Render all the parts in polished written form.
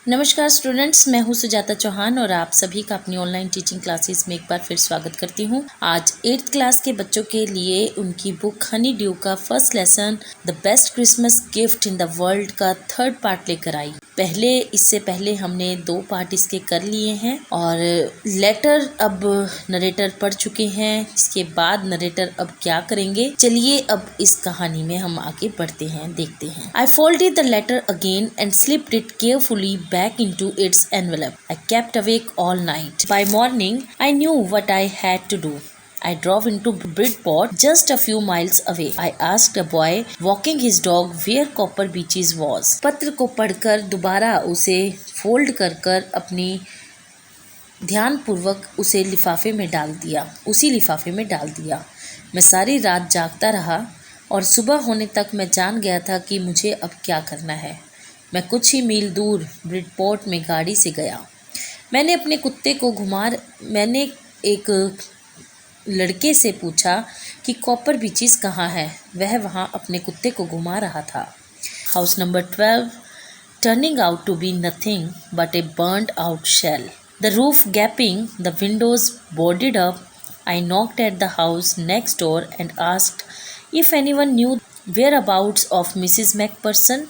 नमस्कार स्टूडेंट्स, मैं हूं सुजाता चौहान और आप सभी का अपनी ऑनलाइन टीचिंग क्लासेस में एक बार फिर स्वागत करती हूं। आज 8th क्लास के बच्चों के लिए उनकी बुक हनी ड्यू का first lesson the best Christmas gift in the world का 3rd पार्ट लेकर आई। इससे पहले हमने 2 पार्ट इसके कर लिए हैं और लेटर अब नरेटर पढ़ चुके हैं। इसके बाद नरेटर अब क्या करेंगे, चलिए अब इस कहानी में हम आगे बढ़ते हैं, देखते हैं। I folded the letter again and slipped it carefully back into its envelope. I kept awake all night. By morning, I knew what I had to do. I drove into Bridport, just a few miles away. I asked a boy walking his dog where Copper Beaches was. पत्र को पढ़कर दोबारा उसे fold कर अपनी ध्यानपूर्वक उसी लिफाफे में डाल दिया। मैं सारी रात जागता रहा और सुबह होने तक मैं जान गया था कि मुझे अब क्या करना है। मैं कुछ ही मील दूर ब्रिडपोर्ट में गाड़ी से गया। मैंने एक लड़के से पूछा कि कॉपर बीचेस कहाँ है। वह वहाँ अपने कुत्ते को घुमा रहा था। House number 12 turning out to be nothing but a burned out shell, the roof gaping, the windows boarded up. I knocked at the house next door and asked if anyone knew whereabouts of Mrs. McPherson.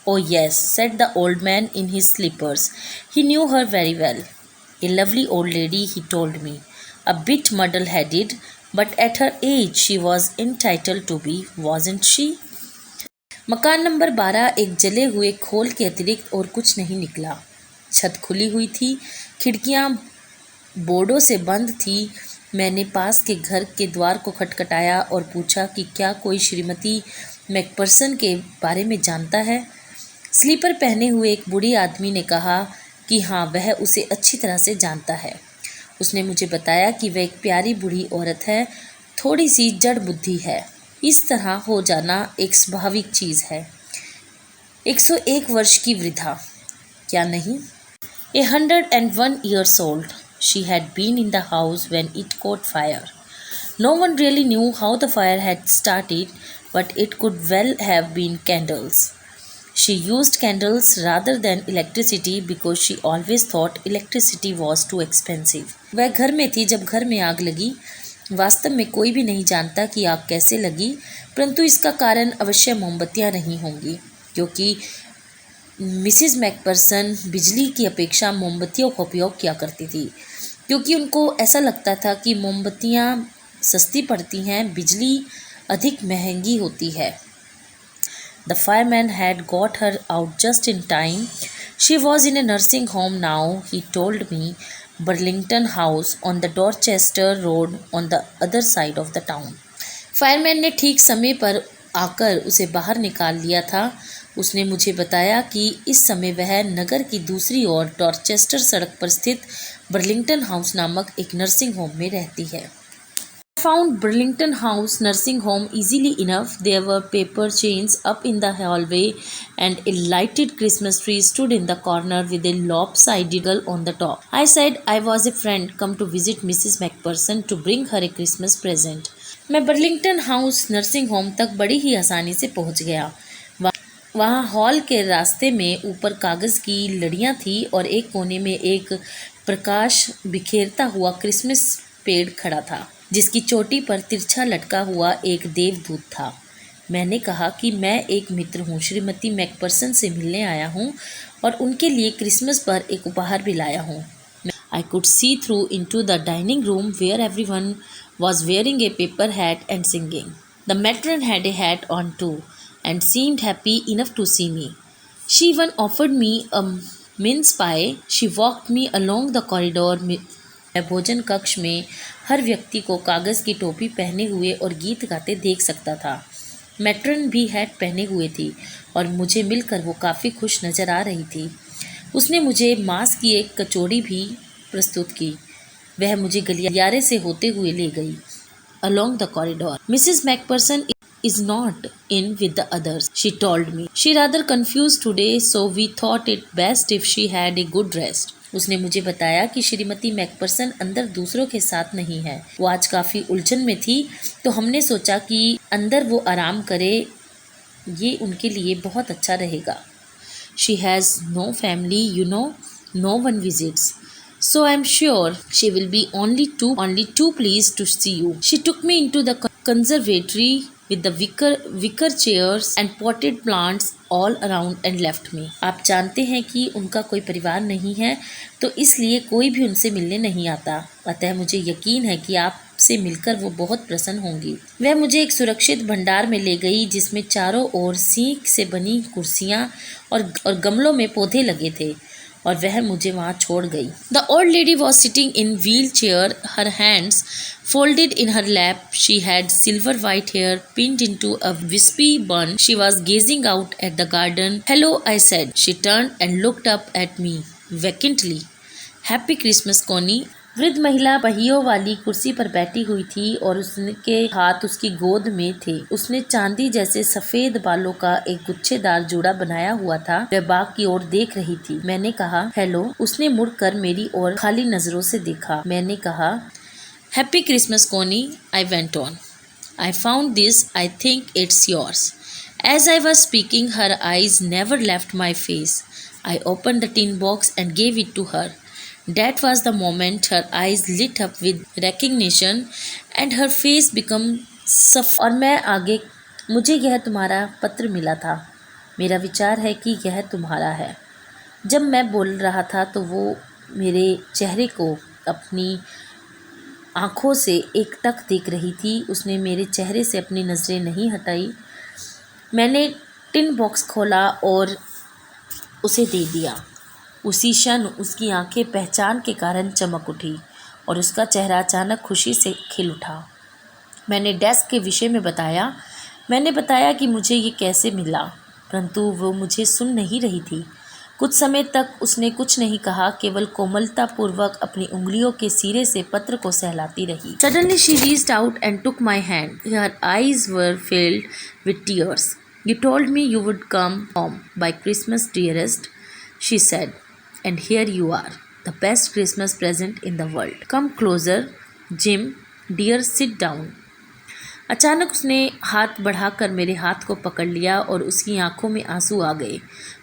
Oh yes, said the old man in his slippers. He knew her very well. A lovely old lady, he told me. A bit muddle-headed, but at her age she was entitled to be, wasn't she? मकान number 12 एक जले हुए खोल के अतिरिक्त और कुछ नहीं निकला। छत खुली हुई थी, खिड़कियां बोर्डों से बंद थी। मैंने पास के घर के द्वार को खटखटाया और पूछा कि क्या कोई श्रीमती मैकपर्सन के बारे में जानता है। स्लीपर पहने हुए एक बूढ़ी आदमी ने कहा कि हाँ, वह उसे अच्छी तरह से जानता है। उसने मुझे बताया कि वह एक प्यारी बूढ़ी औरत है, थोड़ी सी जड़ बुद्धि है। इस तरह हो जाना एक स्वाभाविक चीज़ है। 101 वर्ष की वृद्धा, क्या नहीं? 101 years old. She had been in the house when it caught fire. No one really knew how the fire had started, but it could well have been candles. She used candles rather than electricity because she always thought electricity was too expensive. वह घर में थी जब घर में आग लगी। वास्तव में कोई भी नहीं जानता कि आग कैसे लगी, परंतु इसका कारण अवश्य मोमबत्तियां नहीं होंगी, क्योंकि मिसिज मैकपर्सन बिजली की अपेक्षा मोमबत्तियों का उपयोग किया करती थी, क्योंकि उनको ऐसा लगता था कि मोमबत्तियां सस्ती पड़ती हैं, बिजली अधिक महंगी होती है। The fireman had got her out just in time. She was in a nursing home now, he told me, Burlington House on the Dorchester Road on the other side of the town. Fireman ने ठीक समय पर आकर उसे बाहर निकाल लिया था। उसने मुझे बताया कि इस समय वह नगर की दूसरी ओर डॉर्चेस्टर सड़क पर स्थित बर्लिंगटन हाउस नामक एक नर्सिंग होम में रहती है। I found Burlington House nursing home easily enough. There were paper chains up in the hallway and a lighted Christmas tree stood in the corner with a lopsided girl on the top. I said I was a friend come to visit Mrs. McPherson to bring her a Christmas present. मैं Burlington house nursing home तक बड़ी ही आसानी से पहुंच गया। वहाँ hall के रास्ते में ऊपर कागज़ की लड़ियाँ थी और एक कोने में एक प्रकाश बिखेरता हुआ क्रिसमस पेड़ खड़ा था, जिसकी चोटी पर तिरछा लटका हुआ एक देवदूत था। मैंने कहा कि मैं एक मित्र हूँ, श्रीमती मैकपर्सन से मिलने आया हूँ और उनके लिए क्रिसमस पर एक उपहार भी लाया हूँ। I could see through into the dining room where everyone was wearing a paper hat and singing. The matron had a hat on too and seemed happy enough to see me. She even offered me a mince pie. She walked me along the corridor. मैं भोजन कक्ष में हर व्यक्ति को कागज़ की टोपी पहने हुए और गीत गाते देख सकता था। मैट्रन भी हैट पहने हुए थी और मुझे मिलकर वो काफ़ी खुश नज़र आ रही थी। उसने मुझे मांस की एक कचौड़ी भी प्रस्तुत की। वह मुझे गलियारे से होते हुए ले गई। Along the corridor, Mrs. McPherson is not in with the others, she told me. She rather confused today, so we thought it best if she had a good rest. उसने मुझे बताया कि श्रीमती मैकपर्सन अंदर दूसरों के साथ नहीं है। वो आज काफ़ी उलझन में थी, तो हमने सोचा कि अंदर वो आराम करे, ये उनके लिए बहुत अच्छा रहेगा। She has no family, no one visits. So I'm sure she will be only too pleased to see you. She took me into the conservatory with the wicker chairs and potted plants all around and left me. आप जानते हैं कि उनका कोई परिवार नहीं है, तो इसलिए कोई भी उनसे मिलने नहीं आता। अतः मुझे यकीन है कि आपसे मिलकर वो बहुत प्रसन्न होंगी। वह मुझे एक सुरक्षित भंडार में ले गई जिसमें चारों ओर सीक से बनी कुर्सियां और गमलों में पौधे लगे थे, और वह मुझे वहाँ छोड़ गई। The old lady was sitting in wheel chair, her hands folded in her lap. She had silver white hair pinned into a wispy bun. She was gazing out at the garden. "Hello," I said. She turned and looked up at me vacantly. "Happy Christmas, Connie." वृद्ध महिला पहियों वाली कुर्सी पर बैठी हुई थी और उसके हाथ उसकी गोद में थे। उसने चांदी जैसे सफेद बालों का एक गुच्छेदार जूड़ा बनाया हुआ था। वह बाग की ओर देख रही थी। मैंने कहा, "हेलो।" उसने मुड़कर मेरी ओर खाली नजरों से देखा। मैंने कहा, "Happy Christmas, Connie," I went on. "I found this. I think it's yours." As I was speaking, her eyes never left my face. I opened the tin box and gave it to her. That was the moment her eyes lit up with recognition and her face became और मैं आगे, "मुझे यह तुम्हारा पत्र मिला था। मेरा विचार है कि यह तुम्हारा है।" जब मैं बोल रहा था तो वो मेरे चेहरे को अपनी आँखों से एकटक देख रही थी। उसने मेरे चेहरे से अपनी नज़रें नहीं हटाई। मैंने टिन बॉक्स खोला और उसे दे दिया। उसी क्षण उसकी आंखें पहचान के कारण चमक उठी और उसका चेहरा अचानक खुशी से खिल उठा। मैंने डेस्क के विषय में बताया। मैंने बताया कि मुझे ये कैसे मिला, परंतु वो मुझे सुन नहीं रही थी। कुछ समय तक उसने कुछ नहीं कहा, केवल कोमलता पूर्वक अपनी उंगलियों के सिरे से पत्र को सहलाती रही। Suddenly she reached out and took my hand. Her eyes were filled with tears. "You told me you would come home by Christmas, dearest," she said, "and here you are, the best Christmas present in the world. Come closer, Jim, dear, sit down." अचानक उसने हाथ बढ़ाकर मेरे हाथ को पकड़ लिया और उसकी आंखों में आंसू आ गए।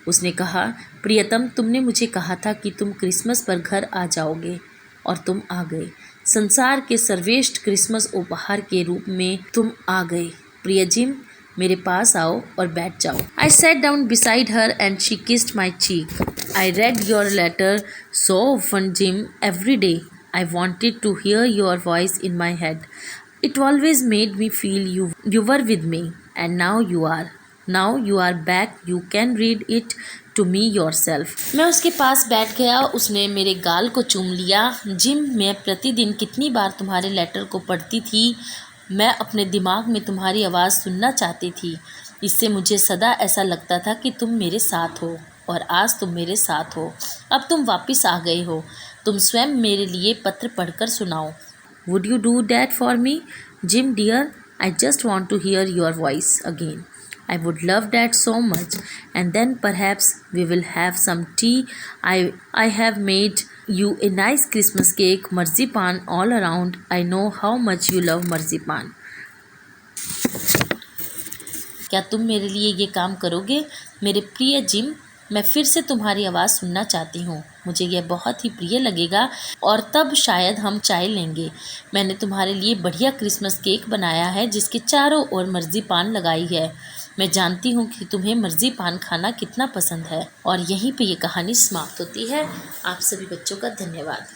उसने कहा, "प्रियतम, तुमने मुझे कहा था कि तुम क्रिसमस पर घर आ जाओगे, और तुम आ गए। संसार के सर्वश्रेष्ठ क्रिसमस उपहार के रूप में तुम आ गए। प्रिय जिम, मेरे पास आओ और बैठ जाओ." आई sat down beside her and she kissed my cheek. "I read your letter so often, Jim, every day. I wanted to hear your voice in my head. It always made me feel you were with me, and now you are. Now you are back. You can read it to me yourself." मैं उसके पास बैठ गया। उसने मेरे गाल को चूम लिया। "जिम, मैं प्रतिदिन कितनी बार तुम्हारे लेटर को पढ़ती थी। मैं अपने दिमाग में तुम्हारी आवाज़ सुनना चाहती थी। इससे मुझे सदा ऐसा लगता था कि तुम मेरे साथ हो, और आज तुम मेरे साथ हो। अब तुम वापस आ गए हो। तुम स्वयं मेरे लिए पत्र पढ़कर सुनाओ। Would you do that for me, Jim dear? I just want to hear your voice again. I would love that so much. And then perhaps we will have some tea. I have made you a nice Christmas cake, marzipan all around. I know how much you love marzipan." क्या तुम मेरे लिए ये काम करोगे, मेरे प्रिय gym? मैं फिर से तुम्हारी आवाज़ सुनना चाहती हूँ। मुझे यह बहुत ही प्रिय लगेगा, और तब शायद हम चाय लेंगे। मैंने तुम्हारे लिए बढ़िया क्रिसमस केक बनाया है जिसके चारों ओर मर्जीपान लगाई है। मैं जानती हूँ कि तुम्हें मर्जीपान खाना कितना पसंद है। और यहीं पे ये कहानी समाप्त होती है। आप सभी बच्चों का धन्यवाद।